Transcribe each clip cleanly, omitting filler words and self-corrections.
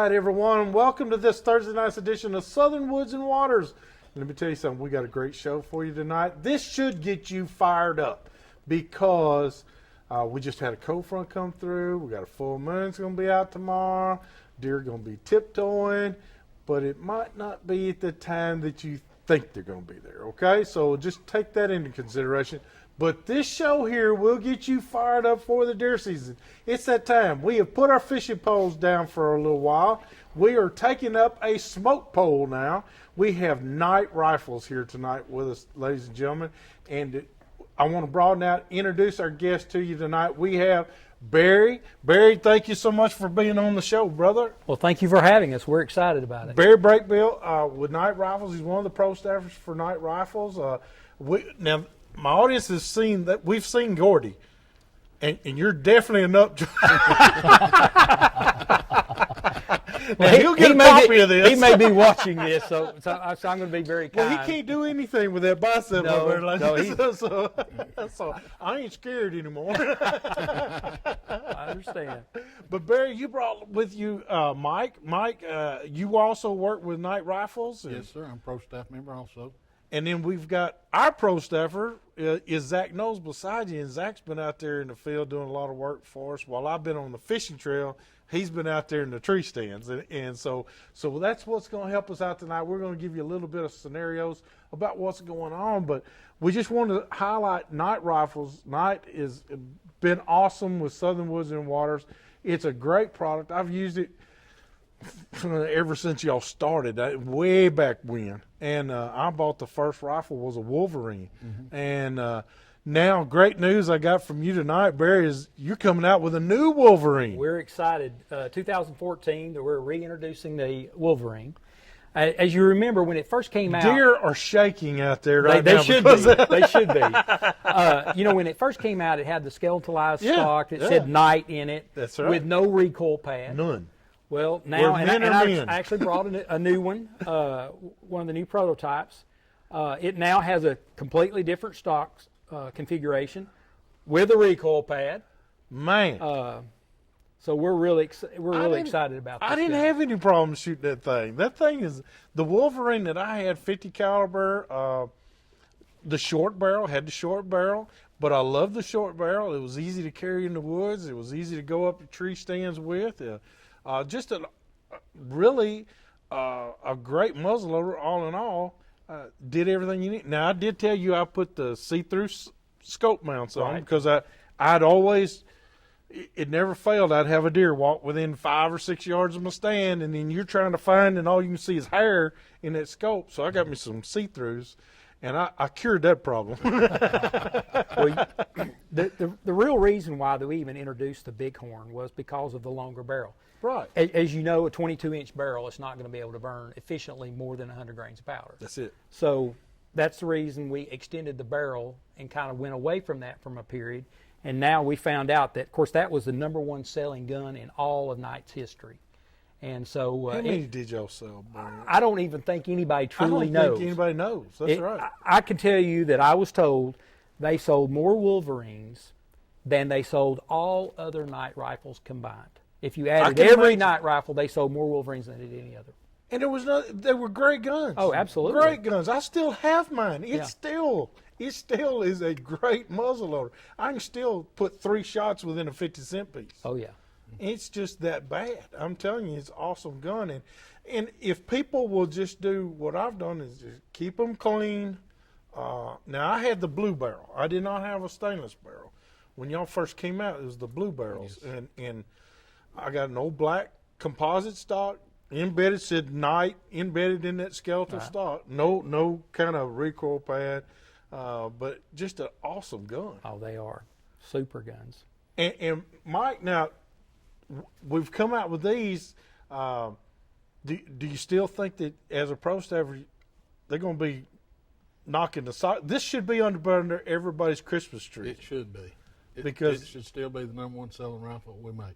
right, everyone. Welcome to this Thursday night's edition of Southern Woods and Waters. Let me tell you something. We got a great show for you tonight. This should get you fired up because we just had a cold front come through. We got a full moon that's going to be out tomorrow. Deer are going to be tiptoeing, but it might not be at the time that you think they're going to be there, okay? So just take that into consideration. But this show here will get you fired up for the deer season. It's that time. We have put our fishing poles down for a little while. We are taking up a smoke pole now. We have night rifles here tonight with us, ladies and gentlemen. And I want to broaden out, introduce our guest to you tonight. We have Barry. Barry, thank you so much for being on the show, brother. Well, thank you for having us. We're excited about it. Barry Brakefield with Night Rifles. He's one of the pro staffers for Night Rifles. Now, my audience has seen that we've seen Gordy, and you're definitely an up. Now, he'll get a copy of this. He may be watching this, so I'm going to be very kind. Well, he can't do anything with that bicep over there like this, so I ain't scared anymore. I understand. But Barry, you brought with you Mike. Mike, you also work with Night Rifles. Yes, sir. I'm pro staff member also. And then we've got our pro staffer is Zach Knowles beside you, and Zach's been out there in the field doing a lot of work for us. While I've been on the fishing trail, he's been out there in the tree stands, and so that's what's going to help us out tonight. We're going to give you a little bit of scenarios about what's going on, but we just want to highlight Night Rifles. Night has been awesome with Southern Woods and Waters. It's a great product. I've used it ever since y'all started, way back when. And I bought the first rifle was a Wolverine. Mm-hmm. And now, great news I got from you tonight, Barry, is you're coming out with a new Wolverine. We're excited. 2014, that we're reintroducing the Wolverine. As you remember, when it first came out, deer are shaking out there right now. They should be. They should be. When it first came out, it had the skeletalized stock. It said Night in it. That's right. With no recoil pad. None. Well, now, I actually brought a new one, one of the new prototypes. It now has a completely different stock configuration with a recoil pad. Man. So we're really excited about this. I didn't have any problem shooting that thing. That thing is the Wolverine that I had, 50 caliber, the short barrel, had the short barrel, but I love the short barrel. It was easy to carry in the woods. It was easy to go up to tree stands with. Just a really a great muzzleloader, all in all. Did everything you need. Now, I did tell you I put the see-through scope mounts on because I'd always, it never failed. I'd have a deer walk within 5 or 6 yards of my stand, and then you're trying to find, and all you can see is hair in that scope. So I got me some see-throughs, and I cured that problem. Well, the real reason why we even introduced the Bighorn was because of the longer barrel. Right. As you know, a 22-inch barrel is not going to be able to burn efficiently more than 100 grains of powder. That's it. So that's the reason we extended the barrel and kind of went away from that from a period. And now we found out that, of course, that was the #1 selling gun in all of Knight's history. And so how many did y'all sell, Barry? I don't even think anybody truly knows. I don't think anybody knows. That's right. I can tell you that I was told they sold more Wolverines than they sold all other Night rifles combined. If you added every Night rifle, they sold more Wolverines than they did any other. And they were great guns. Oh, absolutely. Great guns. I still have mine. It still is a great muzzleloader. I can still put 3 shots within a 50-cent piece. Oh, yeah. It's just that bad. I'm telling you, it's an awesome gun. And if people will just do what I've done is just keep them clean. Now, I had the blue barrel. I did not have a stainless barrel. When y'all first came out, it was the blue barrels. Yes. And I got an old black composite stock, embedded, said Night, embedded in that skeletal stock. No kind of recoil pad, but just an awesome gun. Oh, they are super guns. And Mike, now we've come out with these. Do you still think that as a pro staffer, they're going to be knocking the sock? This should be under everybody's Christmas tree. It should be. Because it should still be the #1 selling rifle we make.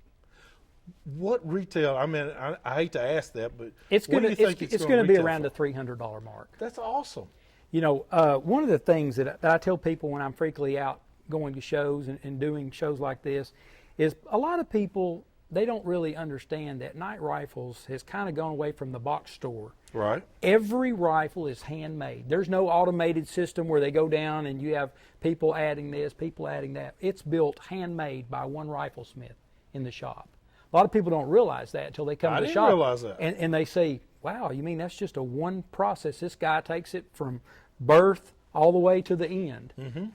What retail? I mean, I hate to ask that, but it's going to be around the $300 mark. That's awesome. You know, one of the things that I tell people when I'm frequently out going to shows and doing shows like this is a lot of people they don't really understand that night rifles has kind of gone away from the box store. Right. Every rifle is handmade. There's no automated system where they go down and you have people adding this, people adding that. It's built handmade by one riflesmith in the shop. A lot of people don't realize that until they come to the shop. I didn't realize that. And they say, wow, you mean that's just a one process? This guy takes it from birth all the way to the end.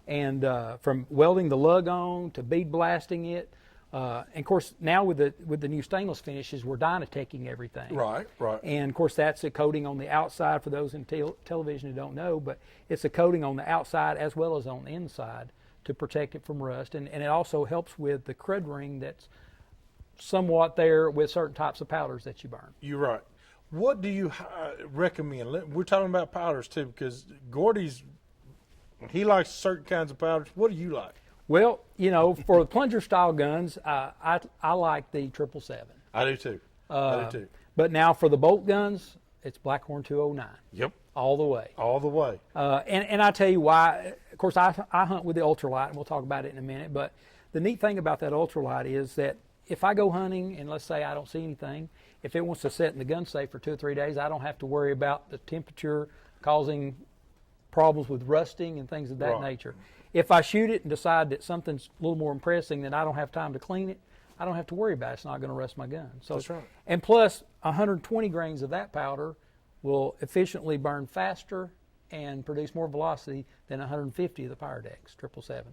And from welding the lug on to bead blasting it. And of course, now with the new stainless finishes, we're Dynateching everything. Right. And of course, that's a coating on the outside for those in television who don't know, but it's a coating on the outside as well as on the inside to protect it from rust. And it also helps with the crud ring that's somewhat there with certain types of powders that you burn. You're right. What do you recommend? We're talking about powders too, because Gordy's, he likes certain kinds of powders. What do you like? Well, you know, for the plunger style guns, I like the 777. I do too. I do too. But now for the bolt guns, it's Blackhorn 209. Yep. All the way. All the way. And I tell you why. Of course, I hunt with the ultralight, and we'll talk about it in a minute. But the neat thing about that ultralight is that if I go hunting and let's say I don't see anything, if it wants to sit in the gun safe for 2 or 3 days, I don't have to worry about the temperature causing problems with rusting and things of that nature. If I shoot it and decide that something's a little more impressing that I don't have time to clean it, I don't have to worry about it. It's not going to rust my gun. So, that's right. And plus, 120 grains of that powder will efficiently burn faster and produce more velocity than 150 of the Pyrodex 777.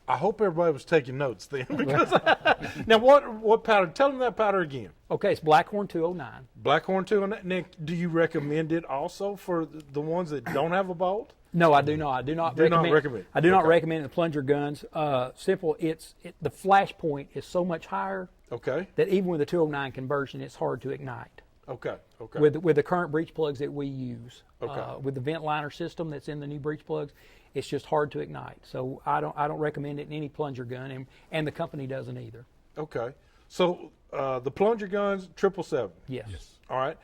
I hope everybody was taking notes then. Because now, what powder? Tell them that powder again. Okay, it's Blackhorn 209. Blackhorn 209. Nick, do you recommend it also for the ones that don't have a bolt? No, I do not. I do not recommend. I do not recommend the plunger guns. Simple. The flash point is so much higher. Okay. That even with the 209 conversion, it's hard to ignite. Okay. With the current breech plugs that we use, Okay. With the vent liner system that's in the new breech plugs, it's just hard to ignite. So I don't recommend it in any plunger gun, and the company doesn't either. Okay. So the plunger guns, 777. Yes. All right.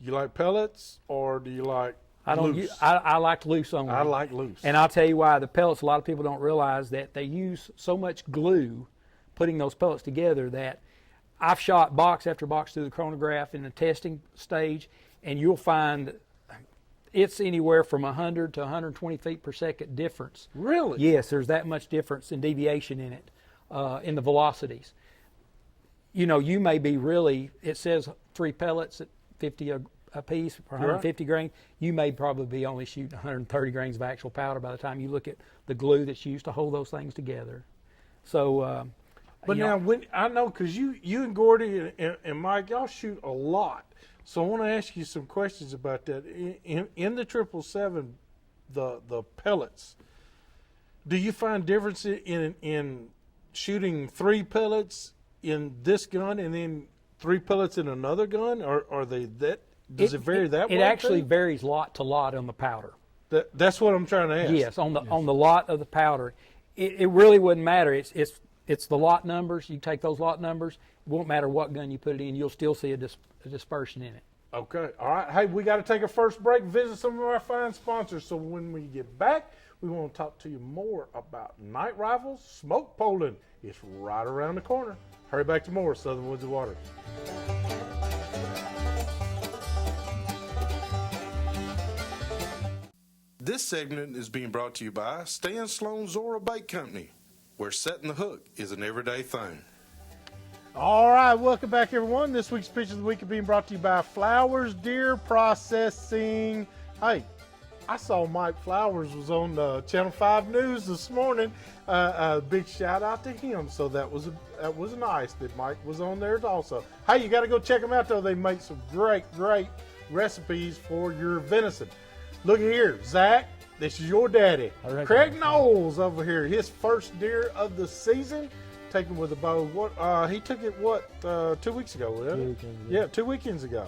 You like pellets or do you like loose? I like loose only. I like loose. And I'll tell you why. The pellets, a lot of people don't realize that they use so much glue putting those pellets together that I've shot box after box through the chronograph in the testing stage, and you'll find it's anywhere from 100 to 120 feet per second difference. Really? Yes, there's that much difference in deviation in it, in the velocities. You know, you may be really, it says 3 pellets at 50 a piece for 150 grain. You may probably be only shooting 130 grains of actual powder by the time you look at the glue that's used to hold those things together. So, but now, when I know, because you and Gordy and Mike, y'all shoot a lot. So I want to ask you some questions about that. In the 777, the pellets, do you find difference in shooting 3 pellets in this gun and then 3 pellets in another gun? Or are they that? Does it vary that way? It actually varies lot to lot on the powder. That's what I'm trying to ask. Yes, on the lot of the powder, it really wouldn't matter. It's the lot numbers. You take those lot numbers. It won't matter what gun you put it in. You'll still see a dispersion in it. Okay. All right. Hey, we got to take a first break, visit some of our fine sponsors. So when we get back, we want to talk to you more about night rifles, smoke poling. It's right around the corner. Hurry back to more Southern Woods and Waters. This segment is being brought to you by Stan Sloan Zora Bait Company, where setting the hook is an everyday thing. All right, welcome back, everyone. This week's Picture of the Week is being brought to you by Flowers Deer Processing. Hey, I saw Mike Flowers was on Channel 5 News this morning. Big shout out to him. So that was nice that Mike was on there also. Hey, you got to go check them out though. They make some great recipes for your venison. Look here, Zach. This is your daddy, Craig Knowles over here. His first deer of the season, taken with a bow. He took it 2 weeks ago, wasn't it? Yeah, 2 weekends ago.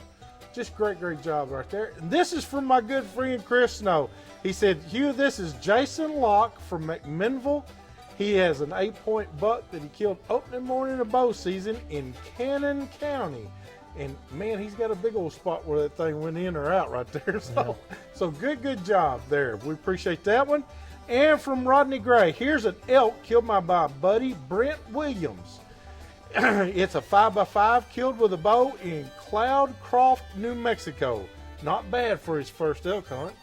Just great job right there. And this is from my good friend Chris Snow. He said, Hugh, this is Jason Locke from McMinnville. He has an 8-point buck that he killed opening morning of bow season in Cannon County. And man, he's got a big old spot where that thing went in or out right there. So good job there. We appreciate that one. And from Rodney Gray, here's an elk killed by my buddy Brent Williams. It's a 5x5 killed with a bow in Cloudcroft, New Mexico. Not bad for his first elk hunt.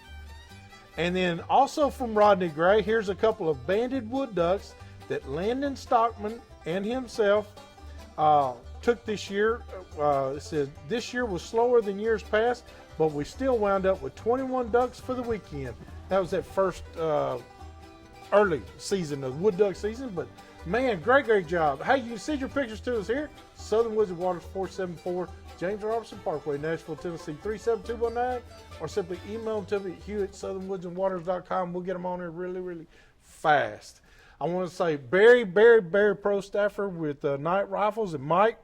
And then also from Rodney Gray, here's a couple of banded wood ducks that Landon Stockman and himself took this year. It says this year was slower than years past, but we still wound up with 21 ducks for the weekend. That was that first early season of wood duck season, but man, great job. Hey, you can send your pictures to us here, Southern Woods and Waters, 474 James Robertson Parkway, Nashville, Tennessee, 37219, or simply email them to me at hugh@southernwoodsandwaters.com. We'll get them on here really fast. I want to say Barry pro staffer with Night Rifles, and Mike,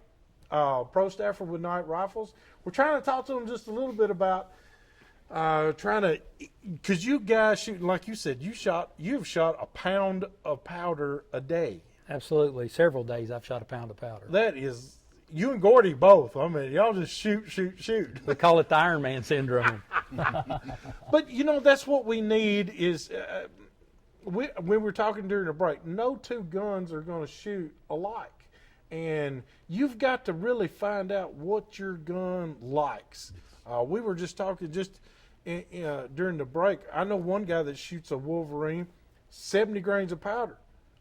pro staffer with Night Rifles. We're trying to talk to them just a little bit about because you guys shoot, like you said, you've shot a pound of powder a day. Absolutely. Several days I've shot a pound of powder. That is, you and Gordy both. I mean, y'all just shoot. We call it the Iron Man syndrome. But, that's what we need is, when we're talking during the break, no two guns are going to shoot alike. And you've got to really find out what your gun likes. We were just talking during the break. I know one guy that shoots a Wolverine, 70 grains of powder,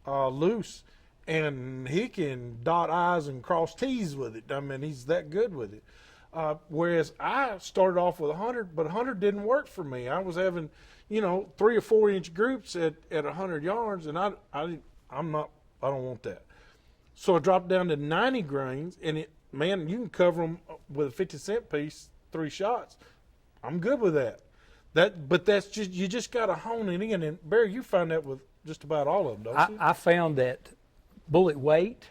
loose, and he can dot I's and cross T's with it. I mean, he's that good with it. Whereas I started off with 100, but 100 didn't work for me. I was having, 3 or 4 inch groups at 100 yards, and I don't want that. So I dropped down to 90 grains, and man, you can cover them with a 50-cent piece, 3 shots. I'm good with that. But that's just, you just got to hone it in. And Barry, you find that with just about all of them, don't you? I found that bullet weight,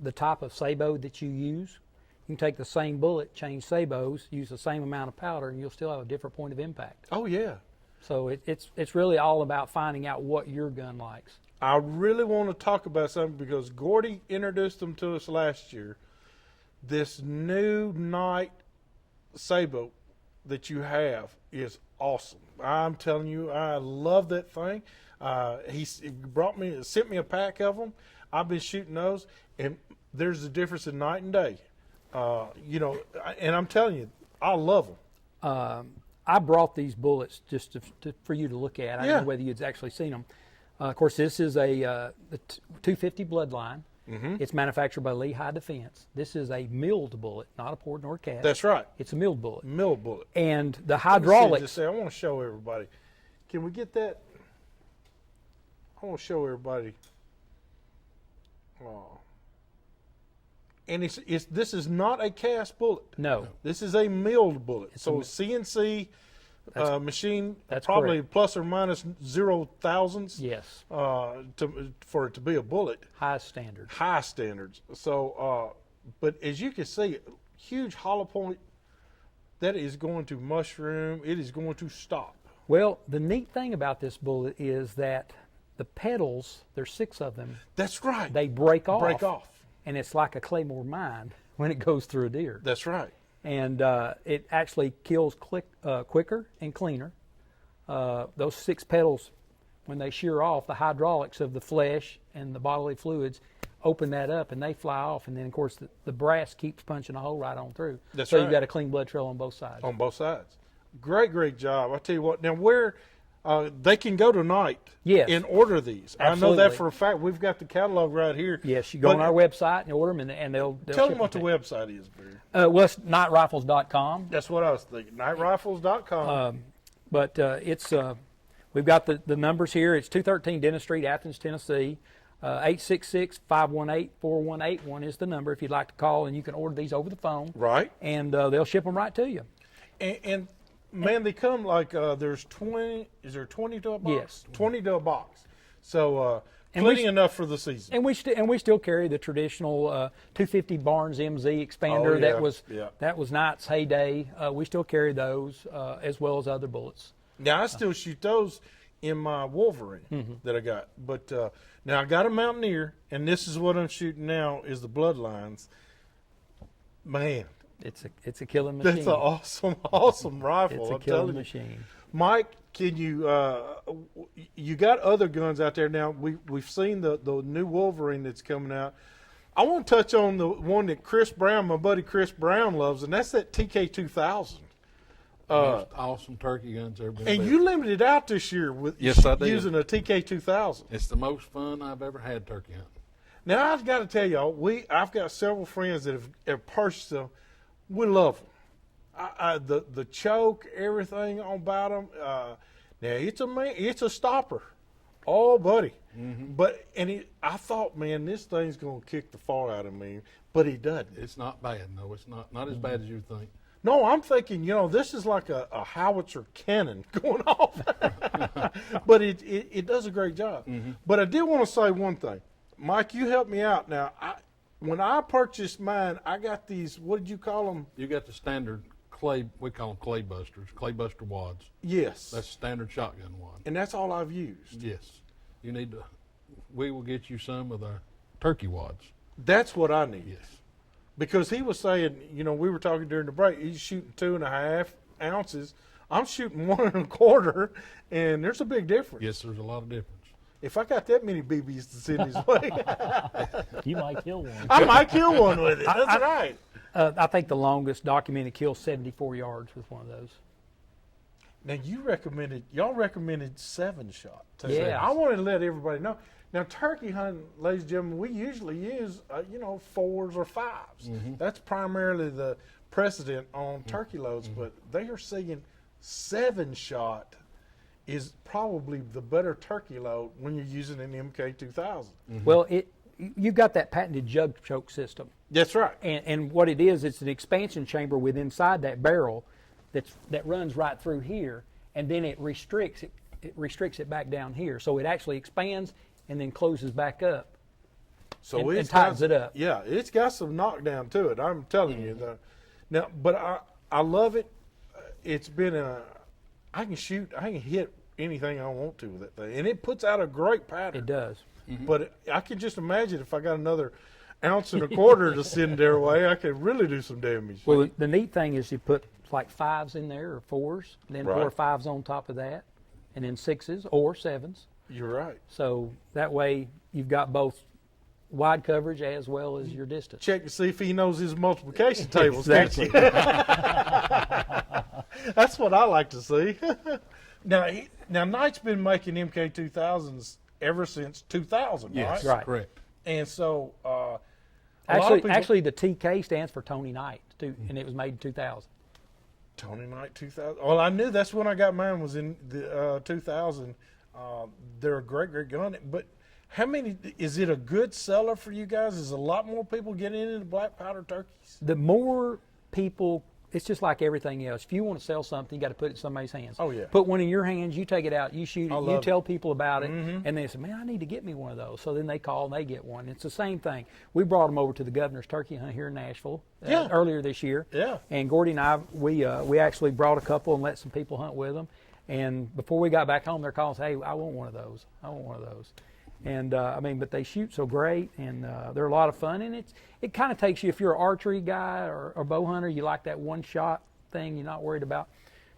the type of sabot that you use, you can take the same bullet, change sabots, use the same amount of powder, and you'll still have a different point of impact. Oh yeah. So it's really all about finding out what your gun likes. I really want to talk about something because Gordy introduced them to us last year. This new night sabot that you have is awesome. I'm telling you, I love that thing. He sent me a pack of them. I've been shooting those, and there's a difference in night and day. And I'm telling you, I love them. I brought these bullets just for you to look at. I don't know whether you'd actually seen them. Of course, this is the 250 Bloodline. Mm-hmm. It's manufactured by Lehigh Defense. This is a milled bullet, not a poured nor cast. That's right. It's a milled bullet. Milled bullet. And the hydraulics. I want to show everybody. Can we get that? I want to show everybody. Oh. And this is not a cast bullet. No. This is a milled bullet. It's a CNC machine, that's probably correct. plus or minus 0 thousandths. Yes. For it to be a bullet. High standards. High standards. So, but as you can see, huge hollow point. That is going to mushroom. It is going to stop. Well, the neat thing about this bullet is that the petals, there's 6 of them. That's right. They break off. Break off. And it's like a claymore mine when it goes through a deer. That's right. And it actually kills quicker and cleaner. Those 6 petals, when they shear off, the hydraulics of the flesh and the bodily fluids open that up and they fly off. And then, of course, the brass keeps punching a hole right on through. That's so right. You've got a clean blood trail on both sides. On both sides. Great job. I tell you what, now where they can go tonight and order these. Absolutely. I know that for a fact. We've got the catalog right here. Yes, you go on our website and order them, and they'll tell ship them what the to website is, Barry. Well, it's nightrifles.com. That's what I was thinking, nightrifles.com. But it's we've got the numbers here. It's 213 Dennis Street, Athens, Tennessee. 866-518-4181 is the number if you'd like to call, and you can order these over the phone. Right. And they'll ship them right to you. And man, they come like there's 20. Is there 20 to a box? Yes. 20 to a box. So plenty enough for the season. And we still carry the traditional 250 Barnes MZ expander that was Knight's heyday. We still carry those as well as other bullets. Now I still shoot those in my Wolverine that I got, but now I got a Mountaineer, and this is what I'm shooting now is the Bloodlines. Man. It's a killing machine. That's an awesome rifle. It's a killing machine. Mike, can you? You got other guns out there now. We've seen the new Wolverine that's coming out. I want to touch on the one that Chris Brown, my buddy Chris Brown, loves, and that's that TK2000. Most awesome turkey guns ever been And built. you limited out this year with Yes, I did. using a TK2000. It's the most fun I've ever had turkey hunting. Now I've got to tell y'all, I've got several friends that have purchased them. We love them. The choke, everything about them. Now it's a stopper. Oh, buddy. But I thought, man, this thing's gonna kick the far out of me, but it doesn't. It's not bad, no. It's not as bad as you think. No, I'm thinking, this is like a howitzer cannon going off. But it does a great job. But I did want to say one thing. Mike, you help me out. Now, when I purchased mine, I got these, what did you call them? You got the standard clay, we call them clay buster wads. Yes. That's standard shotgun wad. And that's all I've used. Yes. You need to, we will get you some of the turkey wads. That's what I need. Yes. Because he was saying, we were talking during the break, he's shooting 2.5 ounces. I'm shooting 1.25, and there's a big difference. Yes, there's a lot of difference. If I got that many BBs to send his way, You might kill one. I might kill one with it. That's right. I think the longest documented kill 74 yards with one of those. Now y'all recommended 7-shot. Too. Yes. I wanted to let everybody know. Now turkey hunting, ladies and gentlemen, we usually use 4s or 5s. That's primarily the precedent on turkey loads, but they are saying 7-shot is probably the better turkey load when you're using an MK2000. Well, you've got that patented jug choke system. That's right. And what it is, it's an expansion chamber with inside that barrel that runs right through here, and then it restricts it back down here. So it actually expands and then closes back up. So and it's tightens got, it up. Yeah, it's got some knockdown to it. I'm telling you. Now, but I love it. It's been I can hit anything I want to with that thing, and it puts out a great pattern. It does. But I can just imagine if I got another 1.25 ounces to send their way, I could really do some damage. Well, the neat thing is you put like 5s in there or 4s, and then Right. 4 or 5s on top of that, and then 6s or 7s. You're right. So that way you've got both wide coverage as well as your distance. Check to see if he knows his multiplication tables. Exactly. That's what I like to see. Now Knight's been making MK2000s ever since 2000, Yes, right? Right. correct. And so a lot of people, Actually, the TK stands for Tony Knight, too, and it was made in 2000. Tony Knight 2000. Well, I knew that's when I got mine, was in the 2000. They're a great gun. But how many? Is it a good seller for you guys? Is a lot more people getting into black powder turkeys? The more people, it's just like everything else. If you want to sell something, you got to put it in somebody's hands. Oh, yeah. Put one in your hands, you take it out, you shoot I it, you love tell people about it, and they say, man, I need to get me one of those. So then they call and they get one. It's the same thing. We brought them over to the Governor's Turkey Hunt here in Nashville earlier this year. Yeah. And Gordy and I, we actually brought a couple and let some people hunt with them. And before we got back home, they're calling us, hey, I want one of those. I want one of those. And but they shoot so great, and they're a lot of fun. And it kind of takes you, if you're an archery guy or bow hunter, you like that one shot thing. You're not worried about,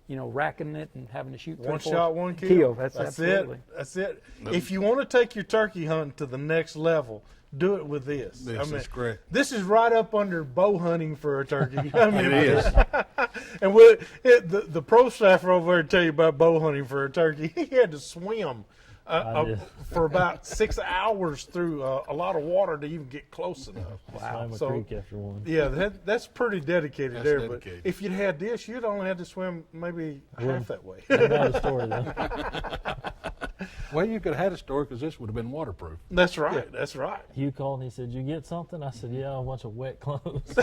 racking it and having to shoot One 3-4 shot, one kill. That's it. absolutely. That's it. If you want to take your turkey hunting to the next level, do it with this. This is correct. This is right up under bow hunting for a turkey. I mean, It is. And the pro staffer over there tell you about bow hunting for a turkey. He had to swim for about 6 hours through a lot of water to even get close enough. Wow. So- Creek after one. Yeah, that's pretty dedicated That's there. dedicated. But if you'd had this, you'd only had to swim maybe half that way. I got a story though. Well, you could have had a store because this would have been waterproof. That's right. That's right. Hugh called and he said, "You get something?" I said, "Yeah, a bunch of wet clothes."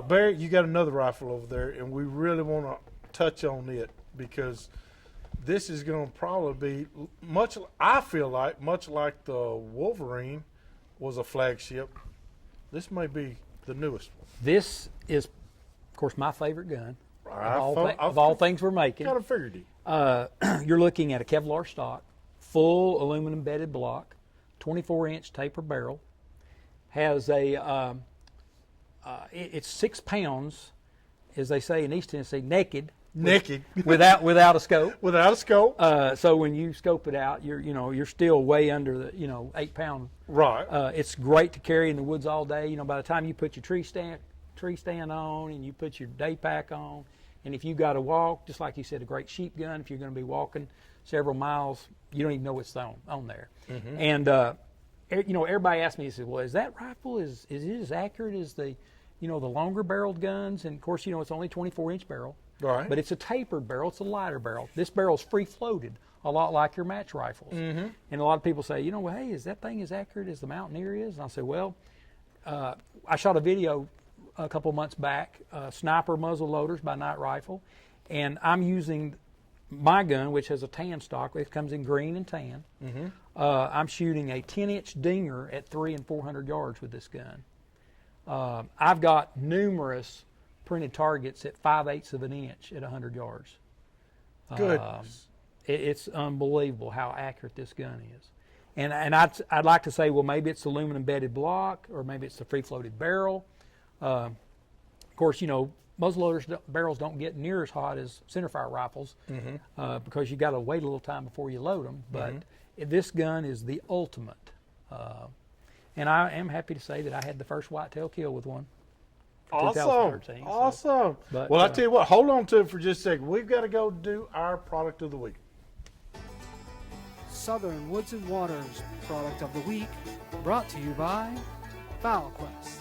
Barry, you got another rifle over there, and we really want to touch on it because this is going to probably be much. I feel like much like the Wolverine was a flagship. This may be the newest one. This is, of course, my favorite gun I of all things we're making. kind of figured it. You're looking at a Kevlar stock, full aluminum bedded block, 24-inch taper barrel, has it's 6 pounds, as they say in East Tennessee, naked. Naked. without a scope. Without a scope. So when you scope it out, you're still way under the 8 pound. Right. It's great to carry in the woods all day. By the time you put your tree stand on and you put your day pack on, and if you got to walk, just like you said, a great sheep gun. If you're going to be walking several miles, you don't even know what's on there. Mm-hmm. And everybody asks me, well, is that rifle is it as accurate as the longer barreled guns? And of course, it's only 24-inch barrel. Right. But it's a tapered barrel. It's a lighter barrel. This barrel's free-floated, a lot like your match rifles. Mm-hmm. And a lot of people say, well, hey, is that thing as accurate as the Mountaineer is? And I say, well, I shot a video a couple months back, Sniper Muzzleloaders by Night Rifle, and I'm using my gun, which has a tan stock. It comes in green and tan. Mm-hmm. I'm shooting a 10-inch dinger at 300 and 400 yards with this gun. I've got numerous printed targets at 5/8 of an inch at 100 yards. Goodness. It's unbelievable how accurate this gun is. And I'd like to say, well, maybe it's aluminum bedded block, or maybe it's the free floated barrel. Of course, muzzleloaders barrels don't get near as hot as centerfire rifles, mm-hmm. Because you got to wait a little time before you load them. But this gun is the ultimate. And I am happy to say that I had the first whitetail kill with one. Awesome. Awesome. But, well, I tell you what, hold on to it for just a second. We've got to go do our product of the week. Southern Woods and Waters product of the week, brought to you by FowlQuest.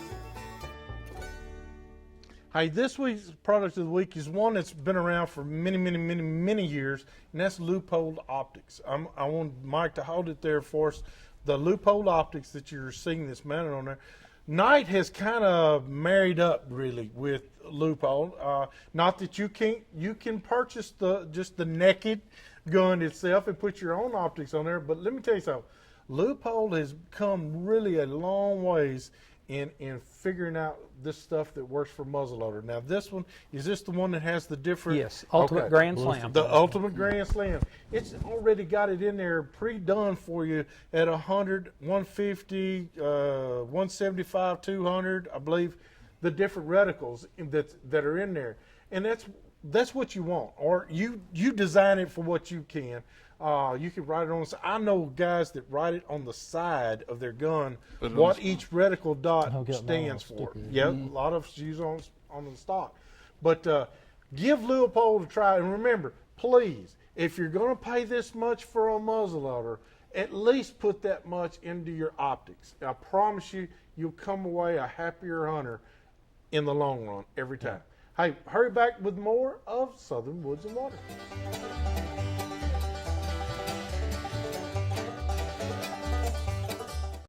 Hey, this week's product of the week is one that's been around for many years, and that's Loophole Optics. I want Mike to hold it there for us. The Loophole Optics that you're seeing that's mounted on there. Knight has kind of married up really with Loophole. Not that you can purchase just the naked gun itself and put your own optics on there, but let me tell you something. Loophole has come really a long ways in figuring out this stuff that works for muzzleloader. Now this one, is this the one that has the different? Yes, Ultimate Grand Slam. The Ultimate Grand Slam. It's already got it in there pre-done for you at 100, 150, 175, 200, I believe, the different reticles that are in there. And that's what you want, or you design it for what you can. You can write it on. I know guys that write it on the side of their gun what each reticle dot stands for. Yeah, a lot of us use on the stock. But give Loophole a try, and remember, please, if you're going to pay this much for a muzzleloader, at least put that much into your optics. I promise you, you'll come away a happier hunter in the long run every time. Hey, hurry back with more of Southern Woods and Waters.